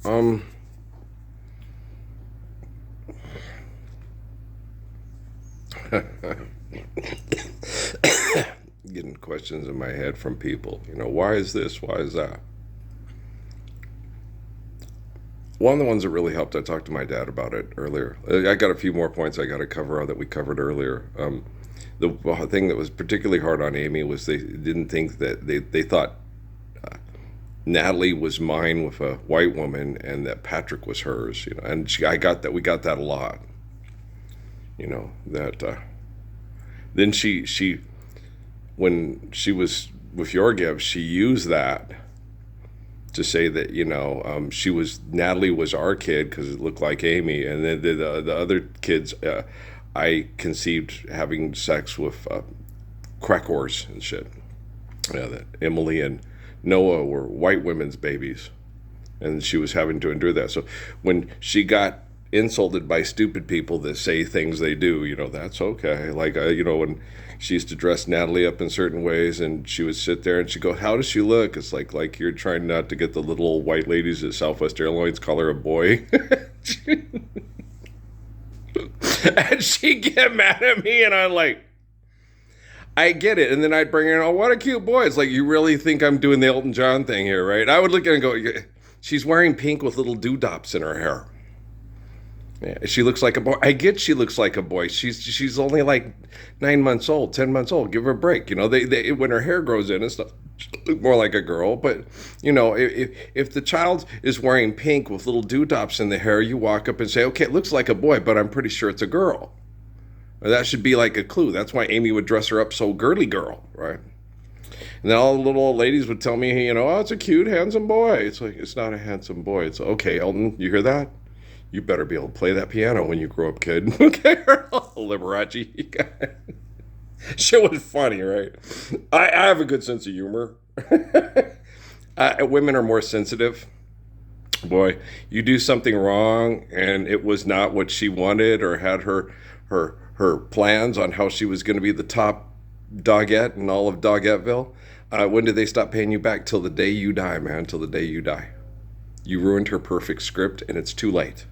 Um, Getting questions in my head from people. Why is this? Why is that? One of the ones that really helped, I talked to my dad about it earlier. I got a few more points I got to cover that we covered earlier. The thing that was particularly hard on Amy was they didn't think that they thought Natalie was mine with a white woman and that Patrick was hers. And I got that. We got that a lot. That then she when she was with Yorgev, she used that to say that Natalie was our kid because it looked like Amy, and then the other kids I conceived having sex with crack whores and shit. Yeah, that Emily and Noah were white women's babies, and she was having to endure that. So when she got insulted by stupid people that say things they do, that's okay. Like when she used to dress Natalie up in certain ways, and she would sit there and she'd go, "How does she look?" It's like you're trying not to get the little old white ladies at Southwest Airlines call her a boy. And she'd get mad at me, and I'm like, I get it. And then I'd bring her in, "Oh, what a cute boy." It's like, you really think I'm doing the Elton John thing here, right? I would look at her and go, she's wearing pink with little dewdops in her hair. Yeah, she looks like a boy. I get she looks like a boy. She's only like 9 months old, 10 months old. Give her a break. They when her hair grows in and stuff, she look more like a girl. But if the child is wearing pink with little dewdops in the hair, you walk up and say, "Okay, it looks like a boy, but I'm pretty sure it's a girl." That should be like a clue. That's why Amy would dress her up so girly girl, right? And then all the little old ladies would tell me, "Oh, it's a cute, handsome boy." It's like, it's not a handsome boy. It's okay, Elton, you hear that? You better be able to play that piano when you grow up, kid. Okay, Liberace. Shit was funny, right? I have a good sense of humor. Women are more sensitive. Boy, you do something wrong and it was not what she wanted, or had her plans on how she was going to be the top doggette in all of Doggetteville. When did they stop paying you back? Till the day you die, man. Till the day you die. You ruined her perfect script, and it's too late.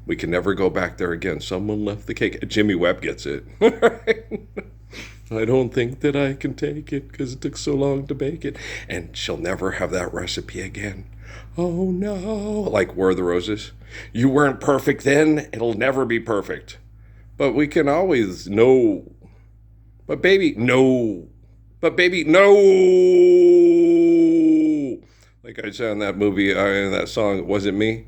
We can never go back there again. Someone left the cake. Jimmy Webb gets it. I don't think that I can take it because it took so long to bake it. And she'll never have that recipe again. Oh no. Like War of the Roses. You weren't perfect then. It'll never be perfect. But we can always know. But baby, no. But baby, no. Like I said in that movie, in that song, "It Wasn't Me."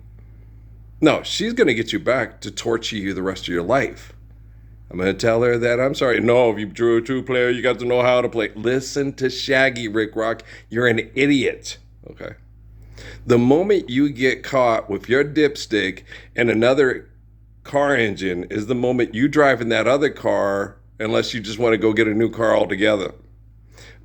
No, she's going to get you back to torture you the rest of your life. I'm going to tell her that, "I'm sorry. No, if you drew a true player, you got to know how to play." Listen to Shaggy, Rick Rock. You're an idiot. Okay. The moment you get caught with your dipstick and another car engine is the moment you drive in that other car, unless you just want to go get a new car altogether.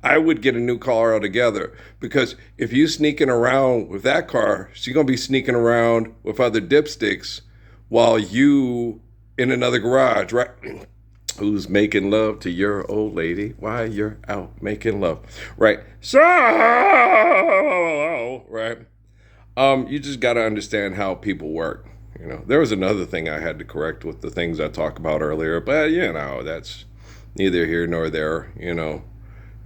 I would get a new car altogether, because if you sneaking around with that car, she's going to be sneaking around with other dipsticks while you in another garage, right? Who's making love to your old lady while you're out making love, right? So, right? You just got to understand how people work. There was another thing I had to correct with the things I talked about earlier, but that's neither here nor there.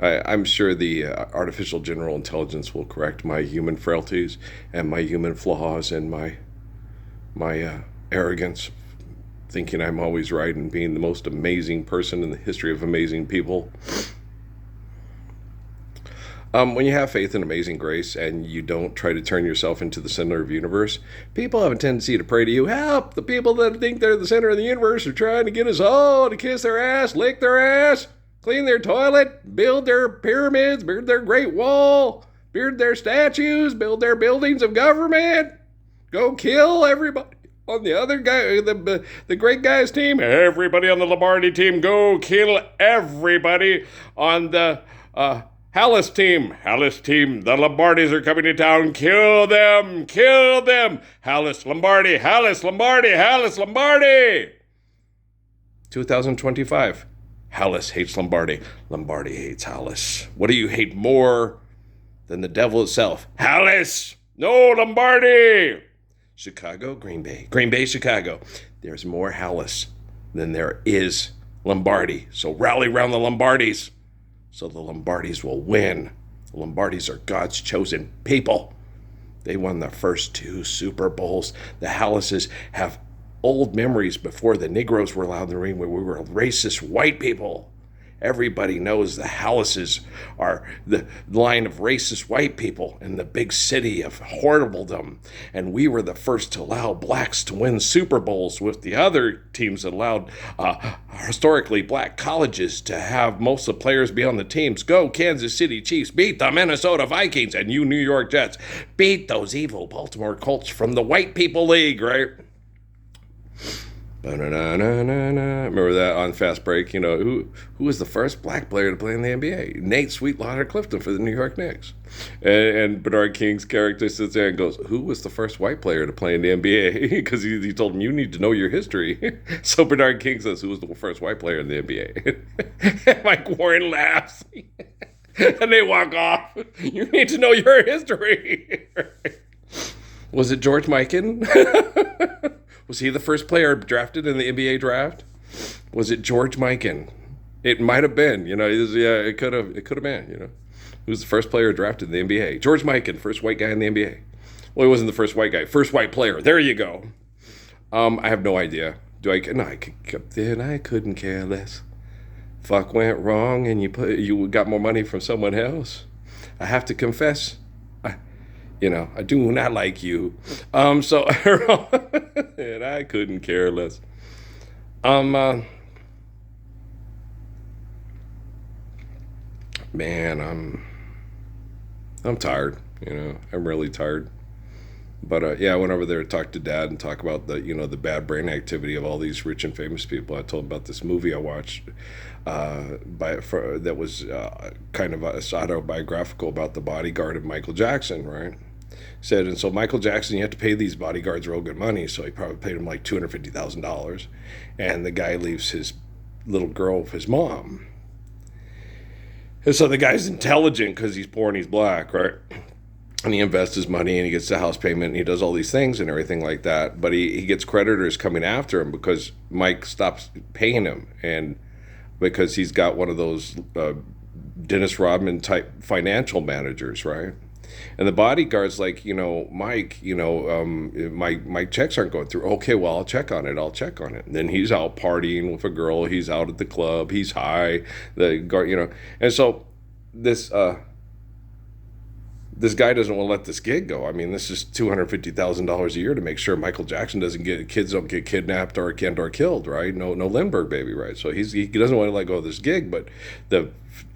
I'm sure the artificial general intelligence will correct my human frailties and my human flaws and my arrogance, thinking I'm always right and being the most amazing person in the history of amazing people. When you have faith in amazing grace and you don't try to turn yourself into the center of the universe, people have a tendency to pray to you, "Help! The people that think they're the center of the universe are trying to get us all to kiss their ass, lick their ass, clean their toilet, build their pyramids, build their Great Wall, build their statues, build their buildings of government, go kill everybody on the other guy, the great guy's team. Everybody on the Lombardi team, go kill everybody on the Hallis team. Hallis team, the Lombardis are coming to town. Kill them, kill them. Hallis, Lombardi, Hallis, Lombardi, Hallis, Lombardi. 2025. Hallis hates Lombardi. Lombardi hates Hallis. What do you hate more than the devil itself? Hallis! No, Lombardi! Chicago, Green Bay. Green Bay, Chicago. There's more Hallis than there is Lombardi. So rally around the Lombardis so the Lombardis will win. The Lombardis are God's chosen people. They won the first 2 Super Bowls. The Hallises have old memories before the Negroes were allowed in the ring where we were racist white people. Everybody knows the Hallises are the line of racist white people in the big city of horribledom. And we were the first to allow blacks to win Super Bowls with the other teams that allowed historically black colleges to have most of the players be on the teams. Go Kansas City Chiefs, beat the Minnesota Vikings, and you New York Jets, beat those evil Baltimore Colts from the White People League, right? Remember that on Fast Break? You know, who was the first black player to play in the NBA? Nate Sweetwater Clifton for the New York Knicks. And Bernard King's character sits there and goes, who was the first white player to play in the NBA? Because he told him, you need to know your history. So Bernard King says, who was the first white player in the NBA? And Mike Warren laughs. And they walk off. You need to know your history. Was it George Mikan? Was he the first player drafted in the NBA draft? Was it George Mikan? It might have been. You know, it could have been. You know, who was the first player drafted in the NBA? George Mikan, first white guy in the NBA. Well, he wasn't the first white guy. First white player. There you go. I have no idea. I couldn't care less. Fuck went wrong, and you got more money from someone else. I have to confess. I do not like you. And I couldn't care less. Man, I'm tired. I'm really tired. But I went over there to talk to Dad and talk about the bad brain activity of all these rich and famous people. I told him about this movie I watched that was kind of autobiographical about the bodyguard of Michael Jackson, right? Said, and so Michael Jackson, you have to pay these bodyguards real good money, so he probably paid him like $250,000, and the guy leaves his little girl with his mom. And so the guy's intelligent because he's poor and he's black, right? And he invests his money and he gets the house payment and he does all these things and everything like that. But he gets creditors coming after him because Mike stops paying him, and because he's got one of those Dennis Rodman type financial managers, right? And the bodyguard's like, Mike, my checks aren't going through. Okay, well, I'll check on it. And then he's out partying with a girl. He's out at the club. He's high. The guard, and so this guy doesn't want to let this gig go. I mean, this is $250,000 a year to make sure Michael Jackson kids don't get kidnapped or killed, right? No Lindbergh baby, right? So he doesn't want to let go of this gig, but the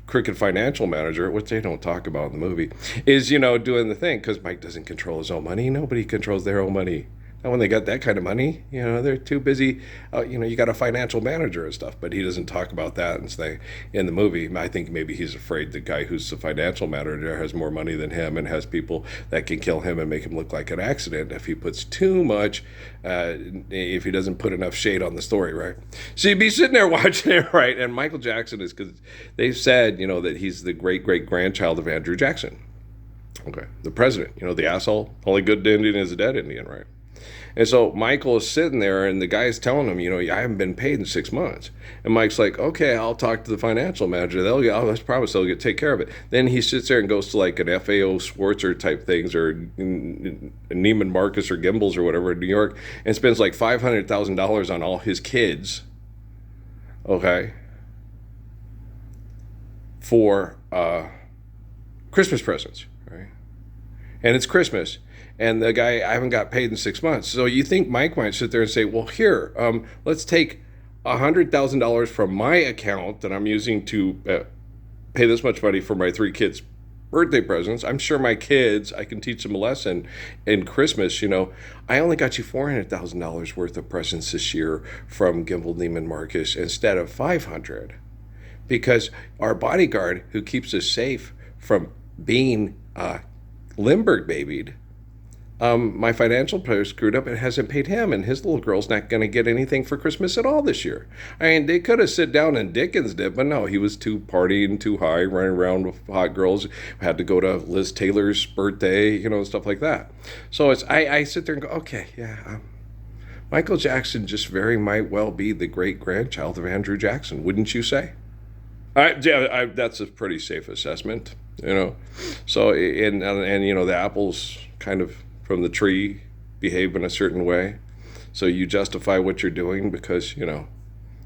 crooked financial manager, which they don't talk about in the movie, is, doing the thing, because Mike doesn't control his own money. Nobody controls their own money. And when they got that kind of money, they're too busy. You got a financial manager and stuff, but he doesn't talk about that and say in the movie. I think maybe he's afraid the guy who's the financial manager has more money than him and has people that can kill him and make him look like an accident if he puts too much, if he doesn't put enough shade on the story, right? So you'd be sitting there watching it, right? And Michael Jackson is, because they've said, that he's the great-great-grandchild of Andrew Jackson. Okay, the president, the asshole. Only good Indian is a dead Indian, right? And so Michael is sitting there, and the guy's telling him, I haven't been paid in 6 months. And Mike's like, okay, I'll talk to the financial manager. I promise they'll take care of it. Then he sits there and goes to like an FAO Schwarzer type things, or Neiman Marcus or Gimbel's or whatever in New York, and spends like $500,000 on all his kids, okay, for Christmas presents, right? And it's Christmas. And the guy, I haven't got paid in 6 months. So you think Mike might sit there and say, well, here, let's take $100,000 from my account that I'm using to pay this much money for my 3 kids' birthday presents. I'm sure my kids, I can teach them a lesson in Christmas. I only got you $400,000 worth of presents this year from Gimbel Neiman Marcus instead of $500, because our bodyguard who keeps us safe from being Lindbergh babied My financial planner screwed up and hasn't paid him, and his little girl's not going to get anything for Christmas at all this year. I mean, they could have sit down and Dickens did, but no, he was too partying too high, running around with hot girls. Had to go to Liz Taylor's birthday, stuff like that. So I sit there and go, okay, yeah. Michael Jackson just very might well be the great grandchild of Andrew Jackson, wouldn't you say? That's a pretty safe assessment. So and the apples kind of from the tree behave in a certain way. So you justify what you're doing because,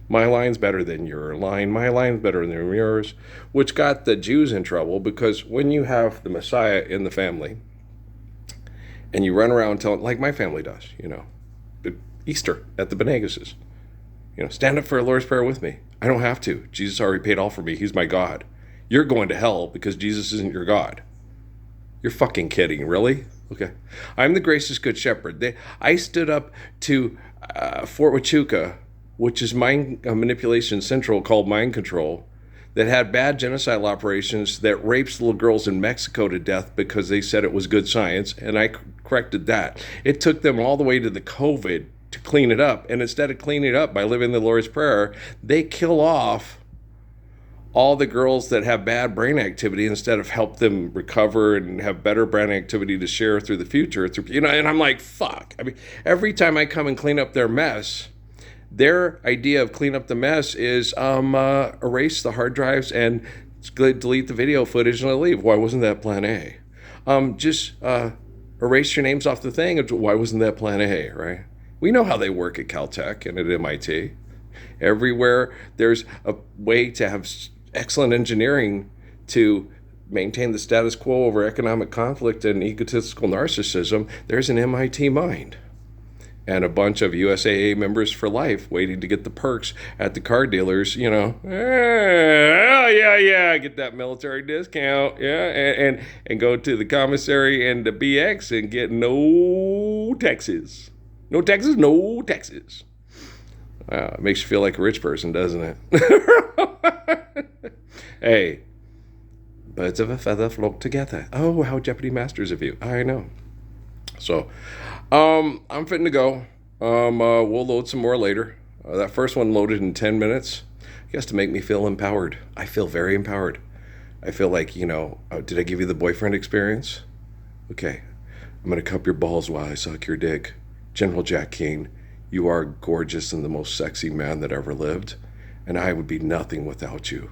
my line's better than your line, my line's better than yours, which got the Jews in trouble because when you have the Messiah in the family and you run around telling, like my family does, Easter at the Benegases, stand up for a Lord's Prayer with me. I don't have to. Jesus already paid all for me. He's my God. You're going to hell because Jesus isn't your God. You're fucking kidding, really? Okay. I'm the gracious good shepherd. I stood up to Fort Huachuca, which is mind manipulation central called mind control, that had bad genocidal operations that rapes little girls in Mexico to death because they said it was good science, and I corrected that. It took them all the way to the COVID to clean it up, and instead of cleaning it up by living the Lord's Prayer, they kill off all the girls that have bad brain activity instead of help them recover and have better brain activity to share through the future. And I'm like, fuck. I mean, every time I come and clean up their mess, their idea of clean up the mess is erase the hard drives and delete the video footage and leave. Why wasn't that plan A? Just erase your names off the thing. Why wasn't that plan A, right? We know how they work at Caltech and at MIT. Everywhere there's a way to have excellent engineering to maintain the status quo over economic conflict and egotistical narcissism, there's an MIT mind. And a bunch of USAA members for life waiting to get the perks at the car dealers, yeah, get that military discount, yeah, and go to the commissary and the BX and get no taxes. No taxes, no taxes. It makes you feel like a rich person, doesn't it? Hey, birds of a feather flock together. Oh, how Jeopardy masters of you. I know. So, I'm fitting to go. We'll load some more later. That first one loaded in 10 minutes. I guess to make me feel empowered. I feel very empowered. I feel like, did I give you the boyfriend experience? Okay. I'm going to cup your balls while I suck your dick. General Jack Keane, you are gorgeous and the most sexy man that ever lived, and I would be nothing without you.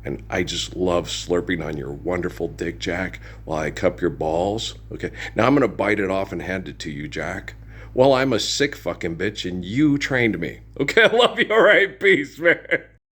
And I just love slurping on your wonderful dick, Jack, while I cup your balls. Okay, now I'm going to bite it off and hand it to you, Jack. Well, I'm a sick fucking bitch, and you trained me. Okay, I love you. All right, peace, man.